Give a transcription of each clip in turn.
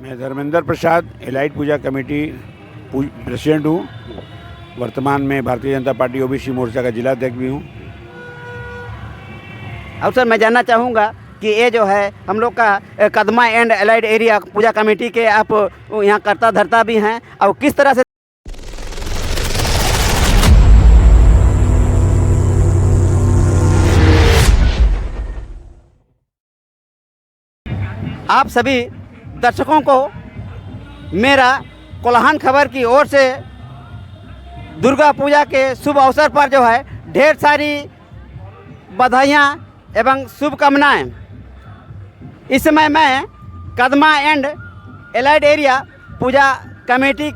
मैं धर्मेंद्र प्रसाद एलाइट पूजा committee president हूँ। वर्तमान में भारतीय जनता पार्टी ओबीसी मोर्चा का जिला अध्यक्ष भी हूँ। अब सर मैं जानना चाहूँगा कि ये जो है हम लोग का Kadma and allied area puja committee के आप यहाँ करता धरता भी हैं और किस तरह से आप सभी दर्शकों को मेरा कोल्हान खबर की ओर से दुर्गा पूजा के शुभ अवसर पर जो है ढेर सारी बधाइयाँ एवं शुभकामनाएं। इस समय मैं Kadma and allied area puja committee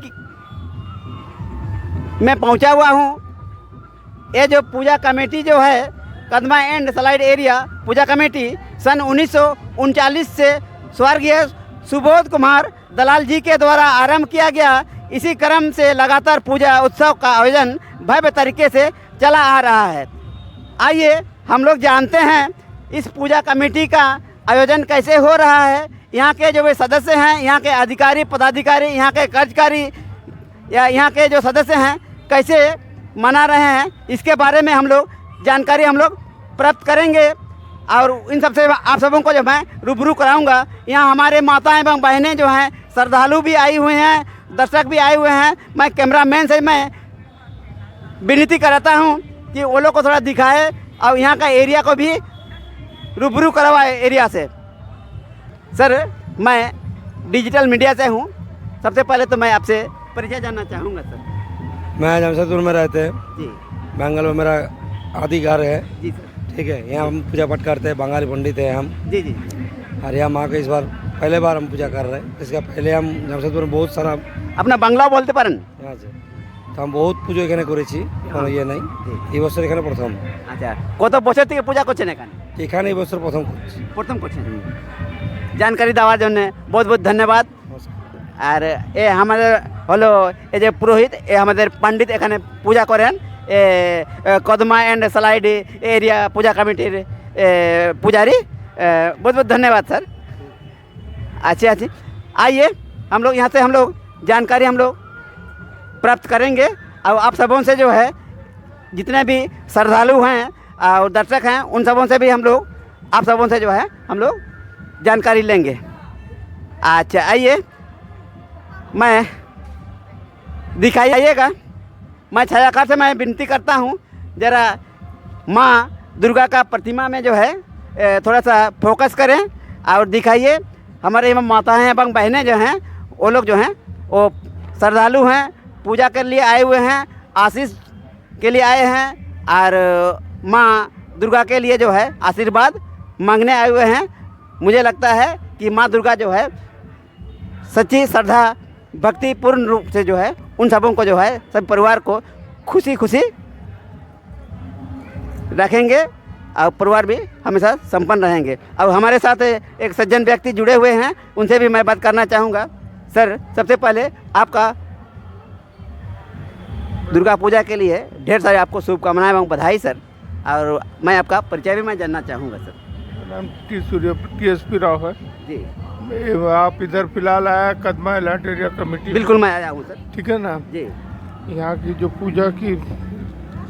में पहुंचा हुआ हूं। ये जो पूजा कमेटी जो है Kadma and allied area puja committee सन 1939 से स्वर्गीय सुबोध कुमार दलाल जी के द्वारा आरंभ किया गया। इसी क्रम से लगातार पूजा उत्सव का आयोजन भव्य तरीके से चला आ रहा है। आइए हम लोग जानते हैं इस पूजा कमेटी का आयोजन कैसे हो रहा है, यहाँ के जो वे सदस्य हैं, यहाँ के अधिकारी पदाधिकारी, यहाँ के कार्यकारी या यहाँ के जो सदस्य हैं कैसे मना रहे हैं, इसके बारे में हम लोग जानकारी हम लोग प्राप्त करेंगे और इन सबसे आप सबों को जो मैं रूबरू कराऊंगा। यहाँ हमारे माता एवं बहनें जो हैं, श्रद्धालु भी आई हुए हैं, दर्शक भी आए हुए हैं। मैं कैमरामैन से मैं विनती कराता हूँ कि वो लोग को थोड़ा दिखाए और यहाँ का एरिया को भी रूबरू करवाए एरिया से। सर मैं डिजिटल मीडिया से हूँ। सबसे पहले तो मैं आपसे परिचय जानना चाहूँगा सर। मैं जमशेदपुर में रहते हैं जी। बेंगल में मेरा आदि घर है। जी सर। ठीक है, यहाँ हम पूजा पाठ करते हैं, बंगाली पंडित हैं हम। जी जी। और यहाँ माँ के इस बार पहले बार हम पूजा कर रहे हैं। इसका पहले हम जमशेदपुर में बहुत सारा अपना बांग्ला बोलते पारें? यहाँ से तो हम बहुत পুজো এখানে করেছি, কোনো ইয়ে নাই। এই বছর এখানে প্রথম। আচ্ছা, কত বছর থেকে পূজা করছেন এখানে? এখানে এই বছর প্রথম করছি। প্রথম করছেন। জানকারি দেওয়ার জন্য বহুত বহুত ধন্যবাদ। আর এ আমাদের হলো এই যে পুরোহিত, এ আমাদের পণ্ডিত এখানে পূজা করেন। Kadma and allied area puja committee पुजारी। बहुत बहुत धन्यवाद सर। अच्छी अच्छी, आइए हम लोग यहाँ से हम लोग जानकारी हम लोग प्राप्त करेंगे और आप सबों से जो है जितने भी श्रद्धालु हैं और दर्शक हैं उन सबों से भी हम लोग आप सबों से जो है हम लोग जानकारी लेंगे। अच्छा आइए, मैं दिखाइएगा। मैं छायाकार से मैं विनती करता हूँ ज़रा माँ दुर्गा का प्रतिमा में जो है थोड़ा सा फोकस करें और दिखाइए। हमारे एवं माताएँ एवं बहनें जो हैं वो लोग जो हैं वो श्रद्धालु हैं, पूजा के लिए आए हुए हैं, आशीष के लिए आए हैं और माँ दुर्गा के लिए जो है आशीर्वाद मांगने आए हुए हैं। मुझे लगता है कि माँ दुर्गा जो है सच्ची श्रद्धा भक्तिपूर्ण रूप से जो है उन सबों को जो है सब परिवार को खुशी खुशी रखेंगे और परिवार भी हमेशा संपन्न रहेंगे। और हमारे साथ एक सज्जन व्यक्ति जुड़े हुए हैं, उनसे भी मैं बात करना चाहूँगा। सर सबसे पहले आपका दुर्गा पूजा के लिए ढेर सारे आपको शुभकामनाएं एवं बधाई सर। और मैं आपका परिचय भी मैं जानना चाहूँगा सर। नाम TSP राव है जी। आप इधर फिलहाल आया कदमा एलाइट एरिया कमेटी? बिल्कुल मैं आया हूँ सर। ठीक है ना जी। यहाँ की जो पूजा की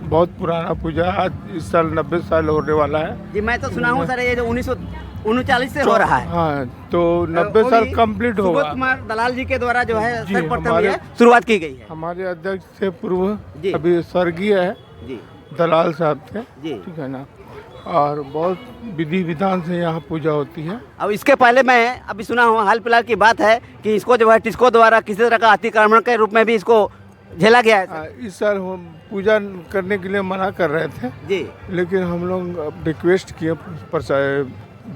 बहुत पुराना पूजा, आज इस साल 90 साल होने वाला है। जी मैं तो सुना हूँ सर ये जो 1939 से हो रहा है। हाँ, तो 90 साल कंप्लीट होगा। सुबोध कुमार दलाल जी के द्वारा जो है जी, सर्वप्रथम ये शुरुआत की गई है। हमारे अध्यक्ष से पूर्व जी। अभी स्वर्गीय है जी दलाल साहब थे। जी। ठीक है ना, और बहुत विधि विधान से यहाँ पूजा होती है। अब इसके पहले मैं अभी सुना हूँ, हाल फिलहाल की बात है कि इसको जो है टिस्को द्वारा किसी तरह का अतिक्रमण के रूप में भी इसको झेला गया है। इस साल हम पूजा करने के लिए मना कर रहे थे जी। लेकिन हम लोग रिक्वेस्ट किए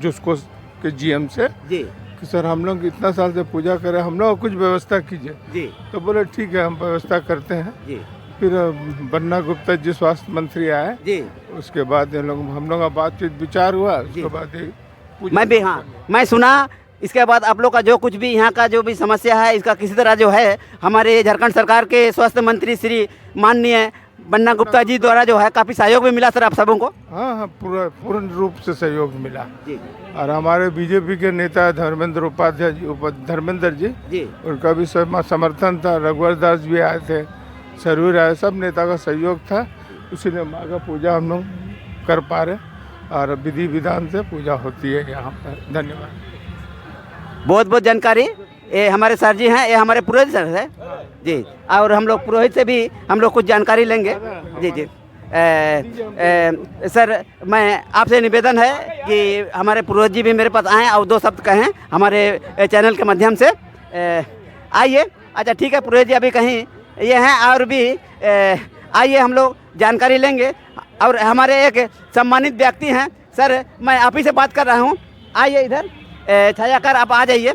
जुस्को के GM से जी कि सर हम लोग इतना साल से पूजा करें, हम लोग कुछ व्यवस्था कीजिए। जी तो बोले ठीक है हम व्यवस्था करते हैं। जी। फिर बन्ना गुप्ता जी स्वास्थ्य मंत्री आए, जी। उसके बाद हम लोग का बातचीत विचार हुआ, उसके बाद मैं भी हाँ मैं सुना। इसके बाद आप लोग का जो कुछ भी यहाँ का जो भी समस्या है इसका किसी तरह जो है हमारे झारखंड सरकार के स्वास्थ्य मंत्री श्री माननीय बन्ना गुप्ता जी द्वारा जो है काफ़ी सहयोग भी मिला सर आप सबों को। हाँ हाँ, पूर्ण रूप से सहयोग मिला। जी और हमारे बीजेपी के नेता धर्मेंद्र उपाध्याय जी, धर्मेंद्र जी, जी उनका भी समर्थन था। रघुवर दास भी आए थे, सरवीर आए, सब नेता का सहयोग था। उसी ने माँ का पूजा हम लोग कर पा रहे और विधि विधान से पूजा होती है यहाँ पर। धन्यवाद। बहुत बहुत जानकारी। ये हमारे सर जी हैं, ये हमारे पुरोहित सर है जी, और हम लोग पुरोहित से भी हम लोग कुछ जानकारी लेंगे। जी जी सर, मैं आपसे निवेदन है कि हमारे पुरोहित जी भी मेरे पास आएँ और 2 शब्द कहें हमारे चैनल के माध्यम से। आइए। अच्छा ठीक है, पुरोहित जी अभी कहीं ये हैं और भी आइए हम लोग जानकारी लेंगे। और हमारे एक सम्मानित व्यक्ति हैं सर, मैं आप ही से बात कर रहा हूँ। आइए इधर, छायाकार आप आ जाइए।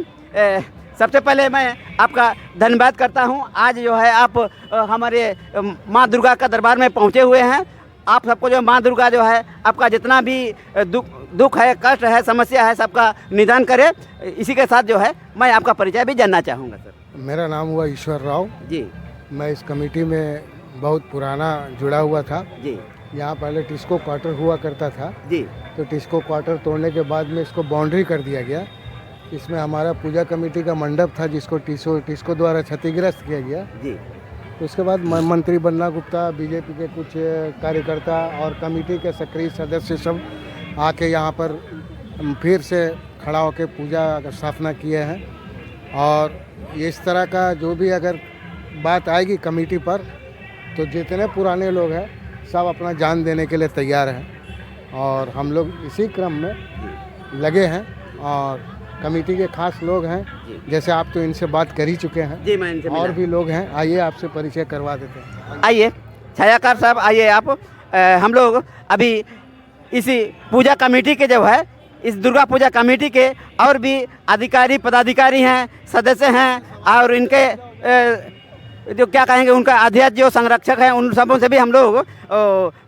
सबसे पहले मैं आपका धन्यवाद करता हूँ। आज जो है आप हमारे माँ दुर्गा का दरबार में पहुँचे हुए हैं। आप सबको जो माँ दुर्गा जो है आपका जितना भी दुख है, कष्ट है, समस्या है, सबका निदान करे। इसी के साथ जो है मैं आपका परिचय भी जानना चाहूँगा सर। मेरा नाम हुआ ईश्वर राव जी मैं इस कमेटी में बहुत पुराना जुड़ा हुआ था जी यहाँ पहले टिस्को क्वार्टर हुआ करता था जी तो टिस्को क्वार्टर तोड़ने के बाद में इसको बाउंड्री कर दिया गया इसमें हमारा पूजा कमेटी का मंडप था जिसको टिस्को द्वारा क्षतिग्रस्त किया गया जी उसके बाद मंत्री बन्ना गुप्ता बीजेपी के कुछ कार्यकर्ता और कमेटी के सक्रिय सदस्य सब आके यहाँ पर फिर से खड़ा होकर पूजा स्थापना किए हैं और इस तरह का जो भी अगर बात आएगी कमेटी पर तो जितने पुराने लोग हैं सब अपना जान देने के लिए तैयार हैं और हम लोग इसी क्रम में लगे हैं और कमेटी के खास लोग हैं जैसे आप तो इनसे बात कर ही चुके हैं जी, मैं इनसे और भी लोग हैं आइए आपसे परिचय करवा देते हैं। आइए छायाकार साहब, आइए आप। हम लोग अभी इसी पूजा कमेटी के जो है इस दुर्गा पूजा कमेटी के और भी अधिकारी पदाधिकारी हैं, सदस्य हैं और इनके जो क्या कहेंगे उनका अध्यक्ष जो संरक्षक हैं उन सबों से भी हम लोग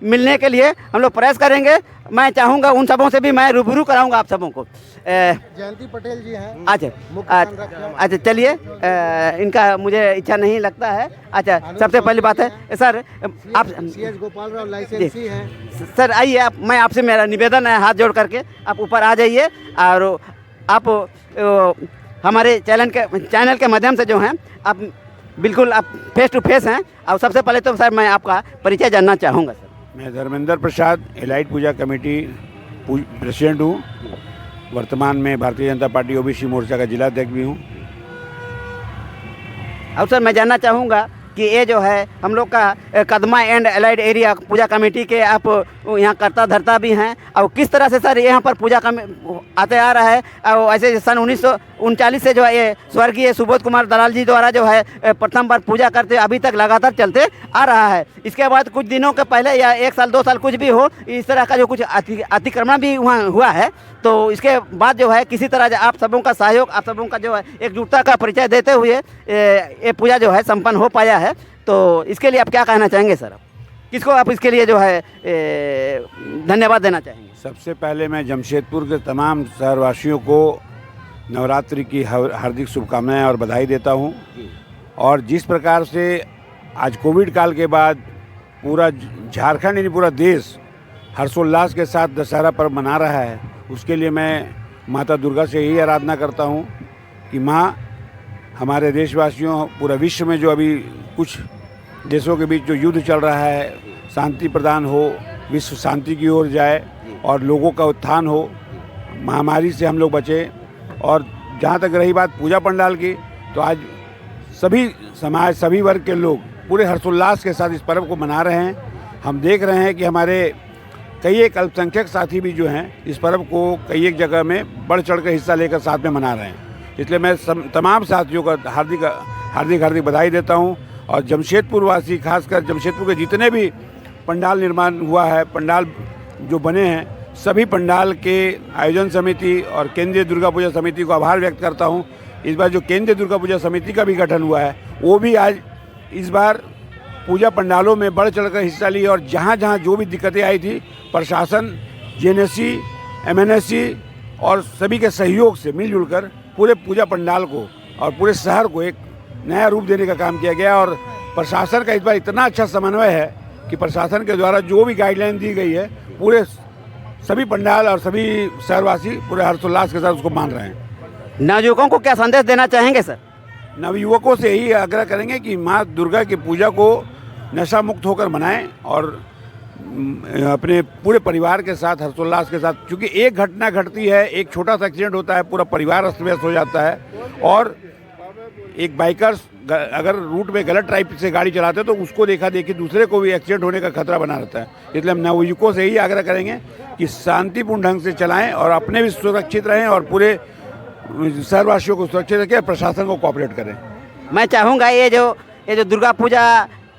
मिलने के लिए हम लोग प्रयास करेंगे। मैं चाहूँगा उन सबों से भी मैं रूबरू कराऊंगा आप सबों को। जयंती पटेल जी हैं अच्छा चलिए, इनका मुझे इच्छा नहीं लगता है। अच्छा सबसे पहली बात है सर आप CS गोपाल राव लाइसेंसी हैं सर, आइए आप, मैं आपसे मेरा निवेदन है हाथ जोड़ करके आप ऊपर आ जाइए और आप हमारे चैनल के माध्यम से जो हैं आप बिल्कुल आप फेस टू फेस हैं। और सबसे पहले तो सर मैं आपका परिचय जानना चाहूँगा सर। मैं धर्मेंद्र प्रसाद एलाइट पूजा कमेटी प्रेसिडेंट हूँ। वर्तमान में भारतीय जनता पार्टी ओबीसी मोर्चा का जिला अध्यक्ष भी हूँ। अब सर मैं जानना चाहूँगा कि ये जो है हम लोग का Kadma and allied area puja committee के आप यहाँ करता धरता भी हैं और किस तरह से सर यहाँ पर पूजा आते आ रहा है और ऐसे सन 1939 से जो है ये स्वर्गीय सुबोध कुमार दलाल जी द्वारा जो है प्रथम बार पूजा करते अभी तक लगातार चलते आ रहा है। इसके बाद कुछ दिनों के पहले या 1 साल 2 साल कुछ भी हो इस तरह का जो कुछ अतिक्रमण भी वहाँ हुआ है तो इसके बाद जो है किसी तरह आप सबों का सहयोग, आप सबों का जो है एकजुटता का परिचय देते हुए ये पूजा जो है संपन्न हो पाया है। तो इसके लिए आप क्या कहना चाहेंगे सर? किसको आप इसके लिए जो है धन्यवाद देना चाहेंगे? सबसे पहले मैं जमशेदपुर के तमाम शहरवासियों को नवरात्रि की हार्दिक शुभकामनाएं और बधाई देता हूं। और जिस प्रकार से आज कोविड काल के बाद पूरा झारखंड यानी पूरा देश हर्षोल्लास के साथ दशहरा पर्व मना रहा है, उसके लिए मैं माता दुर्गा से यही आराधना करता हूं कि माँ हमारे देशवासियों, पूरा विश्व में जो अभी कुछ देशों के बीच जो युद्ध चल रहा है, शांति प्रदान हो, विश्व शांति की ओर जाए और लोगों का उत्थान हो, महामारी से हम लोग बचें। और जहाँ तक रही बात पूजा पंडाल की, तो आज सभी समाज, सभी वर्ग के लोग पूरे हर्षोल्लास के साथ इस पर्व को मना रहे हैं। हम देख रहे हैं कि हमारे कई एक अल्पसंख्यक साथी भी जो हैं इस पर्व को कई एक जगह में बढ़ चढ़ कर हिस्सा लेकर साथ में मना रहे हैं। इसलिए मैं तमाम साथियों का हार्दिक बधाई देता हूं। और जमशेदपुर वासी, खासकर जमशेदपुर के जितने भी पंडाल निर्माण हुआ है, पंडाल जो बने हैं, सभी पंडाल के आयोजन समिति और केंद्रीय दुर्गा पूजा समिति को आभार व्यक्त करता हूं। इस बार जो केंद्रीय दुर्गा पूजा समिति का भी गठन हुआ है वो भी आज इस बार पूजा पंडालों में बढ़ चढ़कर हिस्सा ली और जहाँ जहाँ जो भी दिक्कतें आई थी प्रशासन, JNSC, MNSC और सभी के सहयोग से मिलजुल कर पूरे पूजा पंडाल को और पूरे शहर को एक नया रूप देने का काम किया गया। और प्रशासन का इस बार इतना अच्छा समन्वय है कि प्रशासन के द्वारा जो भी गाइडलाइन दी गई है पूरे सभी पंडाल और सभी शहरवासी पूरे हर्षोल्लास के साथ उसको मान रहे हैं। नवयुवकों को क्या संदेश देना चाहेंगे सर? नवयुवकों से यही आग्रह करेंगे कि माँ दुर्गा की पूजा को नशा मुक्त होकर मनाएं और अपने पूरे परिवार के साथ हर्षोल्लास के साथ, क्योंकि एक घटना घटती है, एक छोटा सा एक्सीडेंट होता है, पूरा परिवार अस्त व्यस्त हो जाता है। और एक बाइकर्स अगर रूट में गलत टाइप से गाड़ी चलाते हैं तो उसको देखा देखी दूसरे को भी एक्सीडेंट होने का खतरा बना रहता है। इसलिए हम नवयुवकों से यही आग्रह करेंगे कि शांतिपूर्ण ढंग से चलाएं और अपने भी सुरक्षित रहें और पूरे शहरवासियों को सुरक्षित रखें, प्रशासन को कोऑपरेट करें। मैं चाहूँगा ये जो दुर्गा पूजा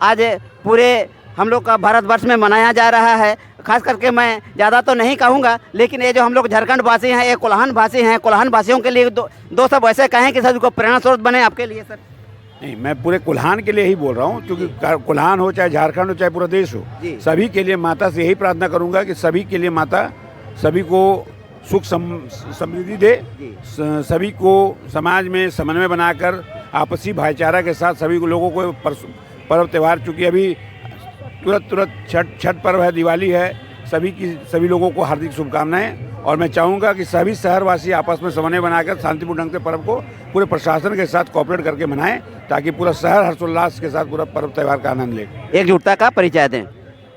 आज पूरे हम लोग का भारतवर्ष में मनाया जा रहा है, खास करके मैं ज़्यादा तो नहीं कहूँगा, लेकिन ये जो हम लोग झारखंड वासी हैं, ये कोल्हान वासी हैं, कोल्हान वासियों के लिए दो सब ऐसे कहें कि सर उनको प्रेरणा स्रोत बने आपके लिए सर। नहीं, मैं पूरे कोल्हान के लिए ही बोल रहा हूँ, क्योंकि कोल्हान हो चाहे झारखंड हो चाहे पूरा देश हो, सभी के लिए माता से यही प्रार्थना करूँगा कि सभी के लिए माता सभी को सुख समृद्धि दे, सभी को समाज में समन्वय बनाकर आपसी भाईचारा के साथ सभी लोगों को पर्व त्यौहार, चूँकि अभी तुरंत छठ पर्व है, दिवाली है, सभी लोगों को हार्दिक शुभकामनाएं। और मैं चाहूँगा कि सभी शहरवासी आपस में समन्वय बनाकर शांतिपूर्ण ढंग से पर्व को पूरे प्रशासन के साथ कोऑपरेट करके मनाएं, ताकि पूरा शहर हर्षोल्लास के साथ पूरा पर्व त्यौहार का आनंद ले। एकजुटता का परिचय दें।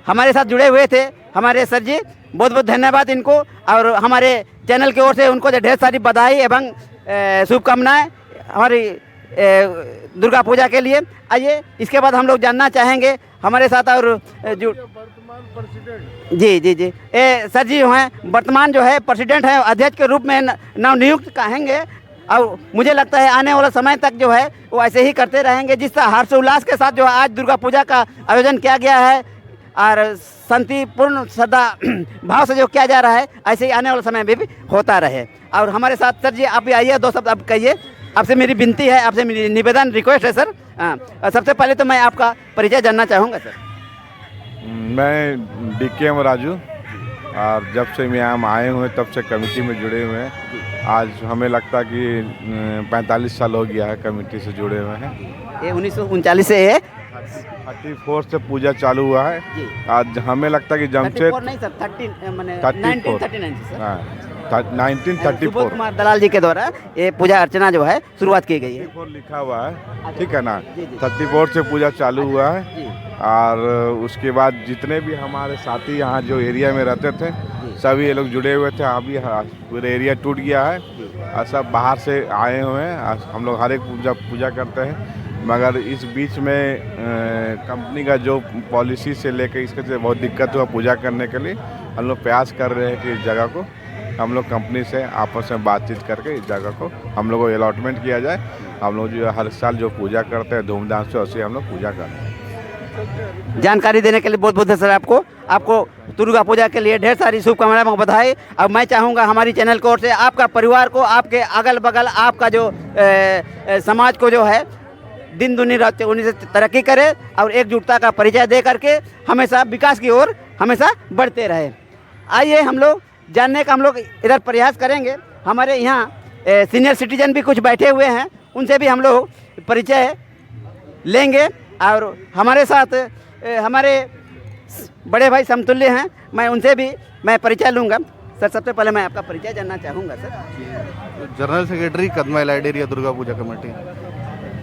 हमारे साथ जुड़े हुए थे हमारे सर जी, बहुत बहुत धन्यवाद इनको, और हमारे चैनल की ओर से उनको ढेर सारी बधाई एवं शुभकामनाएं हमारी दुर्गा पूजा के लिए। आइए इसके बाद हम लोग जानना चाहेंगे हमारे साथ और जी सर जी हैं वर्तमान जो है प्रेसिडेंट हैं, अध्यक्ष के रूप में नवनियुक्त कहेंगे, और मुझे लगता है आने वाला समय तक जो है वो ऐसे ही करते रहेंगे। जिस तरह हर्षोल्लास के साथ जो आज दुर्गा पूजा का आयोजन किया गया है और शांतिपूर्ण श्रद्धा भाव से जो किया जा रहा है, ऐसे ही आने वाले समय में भी होता रहे। और हमारे साथ सर जी आप भी आइए, दो शब्द आप कहिए। आपसे मेरी विनती है, आपसे मेरी निवेदन रिक्वेस्ट है सर। सबसे पहले तो मैं आपका परिचय जानना चाहूँगा सर। मैं DKM राजू, और जब से हम आए हुए तब से कमेटी में जुड़े हुए हैं। आज हमें लगता कि 45 साल हो गया है कमेटी से जुड़े हुए हैं। ये 1939 से है, 34 से पूजा चालू हुआ है। आज हमें लगता है कि जमशेद 1934 कुमार दलाल जी के द्वारा ये पूजा अर्चना जो है शुरुआत की गई है। 34 लिखा हुआ है, ठीक है ना। 34 से पूजा चालू हुआ है, और उसके बाद जितने भी हमारे साथी यहाँ जो एरिया में रहते थे सभी ये लोग जुड़े हुए थे। अभी पूरे एरिया टूट गया है और सब बाहर से आए हुए हैं। हम लोग हर एक पूजा करते हैं, मगर इस बीच में कंपनी का जो पॉलिसी से लेकर इसके से बहुत दिक्कत हुआ पूजा करने के लिए। हम लोग प्रयास कर रहे हैं कि इस जगह को हम लोग कंपनी से आपस में बातचीत करके इस जगह को हम लोग को अलॉटमेंट किया जाए। हम लोग जो हर साल जो पूजा करते हैं धूमधाम से, वैसे हम लोग पूजा करते हैं। जानकारी देने के लिए बहुत बहुत सर आपको दुर्गा पूजा के लिए ढेर सारी शुभकामनाएं, बधाई। अब मैं चाहूँगा हमारी चैनल की ओर से आपका परिवार को, आपके अगल बगल आपका जो समाज को जो है दिन दुनी रात उन्हीं से तरक्की करे और एकजुटता का परिचय दे करके हमेशा विकास की ओर हमेशा बढ़ते रहे। आइए हम लोग जानने का हम लोग इधर प्रयास करेंगे। हमारे यहाँ सीनियर सिटीजन भी कुछ बैठे हुए हैं, उनसे भी हम लोग परिचय लेंगे। और हमारे साथ हमारे बड़े भाई समतुल्य हैं, मैं उनसे भी मैं परिचय लूँगा। सर सबसे पहले मैं आपका परिचय जानना चाहूँगा sir. General secretary Kadma allied area Durga puja committee,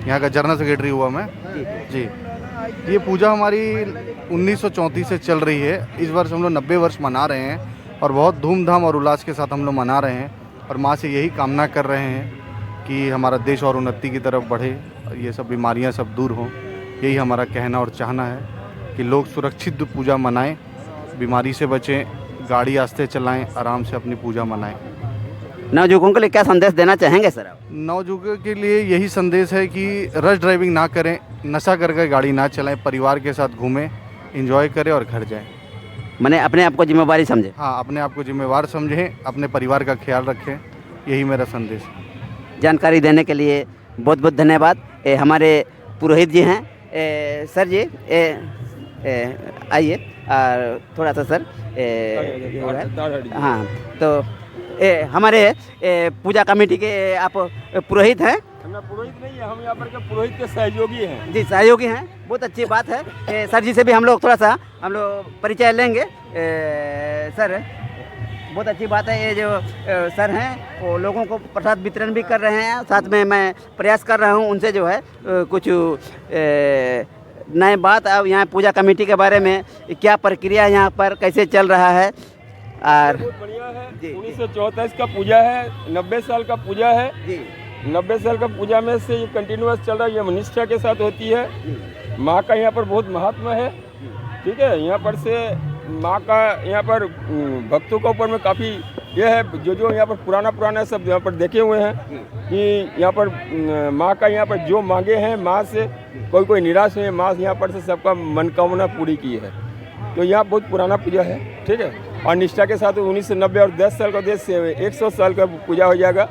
यहाँ का जनरल सेक्रेटरी हुआ मैं जी। ये पूजा हमारी 1934 से चल रही है। इस वर्ष हम लोग 90 वर्ष मना रहे हैं और बहुत धूमधाम और उल्लास के साथ हम लोग मना रहे हैं, और माँ से यही कामना कर रहे हैं कि हमारा देश और उन्नति की तरफ बढ़े, ये सब बीमारियाँ सब दूर हों। यही हमारा कहना और चाहना है कि लोग सुरक्षित पूजा मनाएं, बीमारी से बचें, गाड़ी आस्ते चलाएं, आराम से अपनी पूजा मनाएं। नवयुवकों के लिए क्या संदेश देना चाहेंगे सर आप? नवयुवकों के लिए यही संदेश है कि रश ड्राइविंग ना करें, नशा करके गाड़ी ना चलाएं, परिवार के साथ घूमें, एंजॉय करें और घर जाएं। मैंने अपने आप को जिम्मेवारी समझे। हाँ, अपने आप को जिम्मेवार समझें, अपने परिवार का ख्याल रखें, यही मेरा संदेश है। जानकारी देने के लिए बहुत बहुत धन्यवाद। हमारे पुरोहित जी हैं, सर जी आइए और थोड़ा सा सर हाँ, तो हमारे पूजा कमेटी के आप पुरोहित हैं, ना पुरोहित नहीं है, हम यहाँ पर के पुरोहित के सहयोगी हैं। जी सहयोगी हैं, बहुत अच्छी बात है। सर जी से भी हम लोग थोड़ा सा परिचय लेंगे। सर बहुत अच्छी बात है, ये जो सर हैं वो लोगों को प्रसाद वितरण भी कर रहे हैं, साथ में मैं प्रयास कर रहा हूँ उनसे जो है कुछ नए बात अब यहाँ पूजा कमेटी के बारे में क्या प्रक्रिया यहाँ पर कैसे चल रहा है। और बहुत बढ़िया है। 1934 का पूजा है, 90 साल का पूजा है जी 90 साल का पूजा में से ये कंटिन्यूअस चल रहा है, ये निष्ठा के साथ होती है। माँ का यहाँ पर बहुत महात्मा है, ठीक है। यहाँ पर से माँ का यहाँ पर भक्तों के ऊपर में काफ़ी ये है, जो यहाँ पर पुराना सब यहाँ पर देखे हुए हैं कि यहाँ पर माँ का यहाँ पर जो मांगे हैं माँ से कोई निराश हुए, माँ यहाँ पर से सबका मनोकामना पूरी की है। तो यहाँ बहुत पुराना पूजा है, ठीक है। और निष्ठा के साथ 1990 और 10 साल का देश से 100 साल का पूजा हो जाएगा।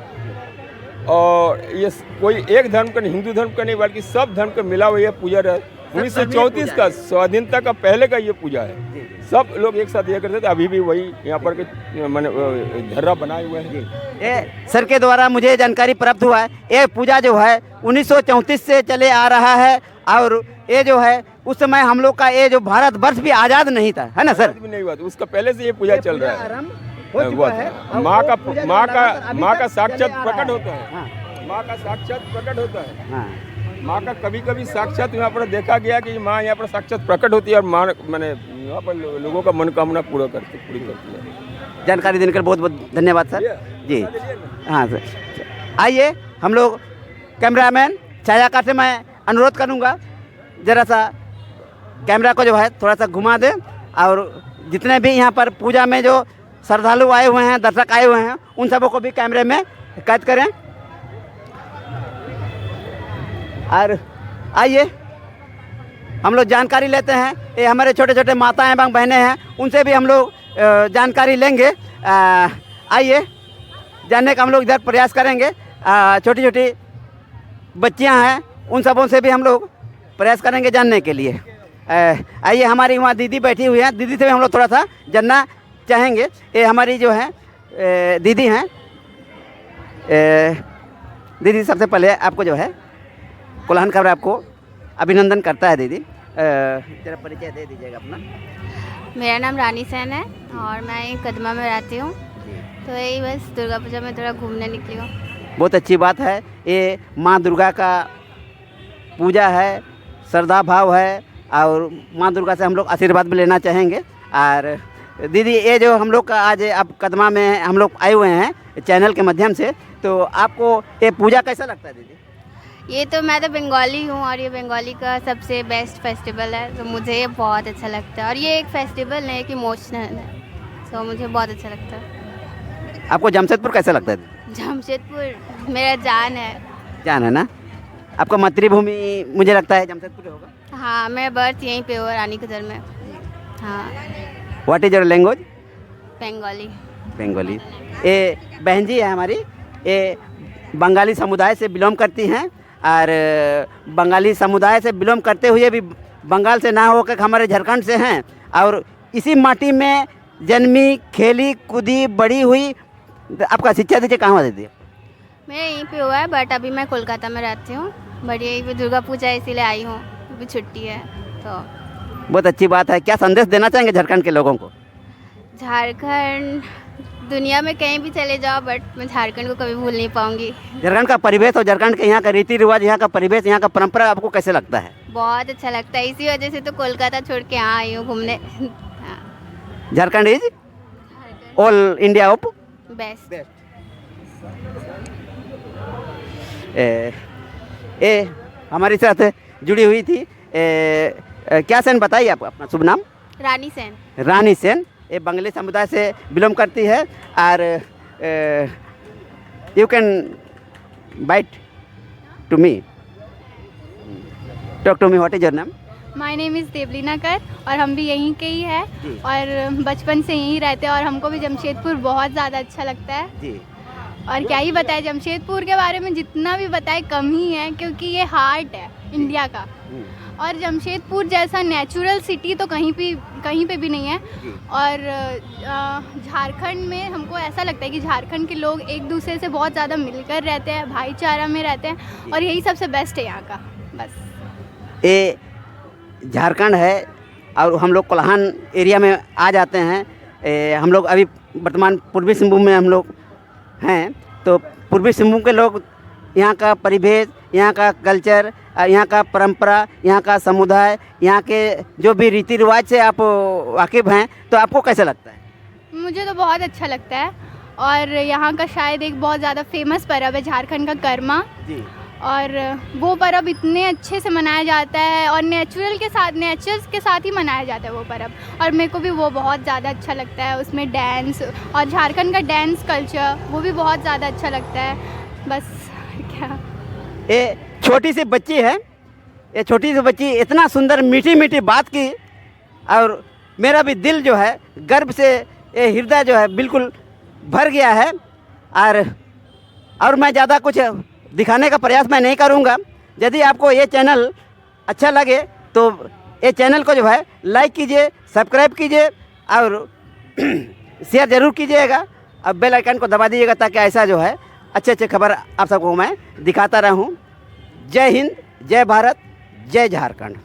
और ये कोई एक धर्म का नहीं, हिंदू धर्म का नहीं बल्कि सब धर्म का मिला हुआ ये पूजा रहा। 1934 का स्वाधीनता का पहले का ये पूजा है, सब लोग एक साथ ये करते थे। अभी भी वही यहाँ पर के मैंने धर्रा बनाए हुए हैं। ये सर के द्वारा मुझे जानकारी प्राप्त हुआ है, ये पूजा जो है 1934 से चले आ रहा है। और ये जो है उस समय हम लोग का ये जो भारत वर्ष भी आज़ाद नहीं था, है ना सर? भी नहीं हुआ था, उसका पहले से ये पूजा चल रहा है। हुआ है। माँ का साक्षात प्रकट होता है, माँ का साक्षात प्रकट होता है। माँ का कभी साक्षात यहाँ पर देखा गया कि माँ यहाँ पर साक्षात प्रकट होती है और माँ मैंने यहाँ पर लोगों का मनोकामना पूरी करती है। जानकारी देने के लिए बहुत बहुत धन्यवाद सर जी। हाँ सर, आइए हम लोग कैमरामैन छायाकार से मैं अनुरोध करूँगा ज़रा सा कैमरा को जो है थोड़ा सा घुमा दें, और जितने भी यहाँ पर पूजा में जो श्रद्धालु आए हुए हैं, दर्शक आए हुए हैं, उन सबों को भी कैमरे में कैद करें। और आइए हम लोग जानकारी लेते हैं, ये हमारे छोटे छोटे माताएं एवं बहनें हैं, उनसे भी हम लोग जानकारी लेंगे। आइए जानने का हम लोग इधर प्रयास करेंगे। छोटी छोटी बच्चियां हैं, उन सबों से भी हम लोग प्रयास करेंगे जानने के लिए। आइए हमारी वहाँ दीदी बैठी हुई हैं, दीदी से भी हम लोग थोड़ा सा जानना चाहेंगे। ये हमारी जो है दीदी हैं। दीदी सबसे पहले आपको जो है कोल्हान खबर आपको अभिनंदन करता है। दीदी जरा परिचय दे दीजिएगा अपना। मेरा नाम रानी सेन है और मैं कदमा में रहती हूँ। तो यही बस दुर्गा पूजा में थोड़ा घूमने निकली हूँ। बहुत अच्छी बात है, ये माँ दुर्गा का पूजा है, श्रद्धा भाव है, और माँ दुर्गा से हम लोग आशीर्वाद भी लेना चाहेंगे। और दीदी ये जो हम लोग का आज आप कदमा में हम लोग आए हुए हैं चैनल के माध्यम से, तो आपको ये पूजा कैसा लगता है दीदी? ये तो मैं तो बंगाली हूँ और ये बंगाली का सबसे बेस्ट फेस्टिवल है, तो मुझे ये बहुत अच्छा लगता है। और ये एक फेस्टिवल है, एक इमोशनल है, तो मुझे बहुत अच्छा लगता है। आपको जमशेदपुर कैसा लगता है? जमशेदपुर मेरा जान है। जान है ना? आपका मातृभूमि मुझे लगता है जमशेदपुर होगा। हाँ, मैं बर्थ यहीं पे हुआ, रानी कदर में। हाँ। What is your language? Bengali. Bengali. ये बहन जी है हमारी, ये बंगाली समुदाय से बिलोंग करती हैं, और बंगाली समुदाय से बिलोंग करते हुए भी बंगाल से ना होकर हमारे झारखंड से हैं, और इसी माटी में जन्मी, खेली, कूदी, बड़ी हुई। आपका शिक्षा दीजिए कहाँ देती है? मैं यहीं पे हुआ है, बट अभी मैं कोलकाता में रहती हूँ। बट यहीं पे दुर्गा पूजा इसीलिए आई हूँ, अभी छुट्टी है तो। बहुत अच्छी बात है। क्या संदेश देना चाहेंगे झारखंड के लोगों को? झारखंड दुनिया में कहीं भी चले जाओ, बट मैं झारखंड को कभी भूल नहीं पाऊंगी। झारखंड का परिवेश और झारखंड के यहाँ का रीति रिवाज, यहाँ का परिवेश, यहाँ का परंपरा आपको कैसे लगता है? बहुत अच्छा लगता है, इसी वजह से तो कोलकाता छोड़ के यहाँ आई हूँ घूमने। Jharkhand is all India of best. ए हमारे साथ जुड़ी हुई थी। क्या सेन बताइए आप अपना शुभ नाम? रानी सेन। रानी सेन, ये बंगाली समुदाय से बिलोंग करती है। और you can bite to me, talk to me, what is your name? My name is Debolina Kar, और हम भी यहीं के ही हैं और बचपन से यहीं रहते हैं, और हमको भी जमशेदपुर बहुत ज़्यादा अच्छा लगता है जी। और क्या ही बताएं, जमशेदपुर के बारे में जितना भी बताएं कम ही है, क्योंकि ये हार्ट है इंडिया का। और जमशेदपुर जैसा नेचुरल सिटी तो कहीं पे भी नहीं है। और झारखंड में हमको ऐसा लगता है कि झारखंड के लोग एक दूसरे से बहुत ज़्यादा मिलकर रहते हैं, भाईचारा में रहते हैं, और यही सबसे बेस्ट है यहाँ का। बस ये झारखंड है और हम लोग कोल्हान एरिया में आ जाते हैं। हम लोग अभी वर्तमान पूर्वी सिंहभूम में हम लोग हैं, तो पूर्वी सिंहभूम के लोग यहाँ का परिवेश, यहाँ का कल्चर, यहाँ का परंपरा, यहाँ का समुदाय, यहाँ के जो भी रीति रिवाज से आप वाकिफ़ हैं, तो आपको कैसा लगता है? मुझे तो बहुत अच्छा लगता है। और यहाँ का शायद एक बहुत ज़्यादा फेमस पर्व है झारखंड का कर्मा जी। और वो पर्व इतने अच्छे से मनाया जाता है और नेचुरल्स के साथ ही मनाया जाता है वो पर्व। और मेरे को भी वो बहुत ज़्यादा अच्छा लगता है, उसमें डांस और झारखंड का डांस कल्चर वो भी बहुत ज़्यादा अच्छा लगता है। बस क्या, ये छोटी सी बच्ची है, ये छोटी सी बच्ची इतना सुंदर मीठी मीठी बात की और मेरा भी दिल जो है गर्व से, ये हृदय जो है बिल्कुल भर गया है। और मैं ज़्यादा कुछ दिखाने का प्रयास मैं नहीं करूँगा। यदि आपको ये चैनल अच्छा लगे तो ये चैनल को जो है लाइक कीजिए, सब्सक्राइब कीजिए और शेयर ज़रूर कीजिएगा और बेल आइकन को दबा दीजिएगा ताकि ऐसा जो है अच्छे खबर आप सबको मैं दिखाता रहूं। जय हिंद, जय भारत, जय झारखंड।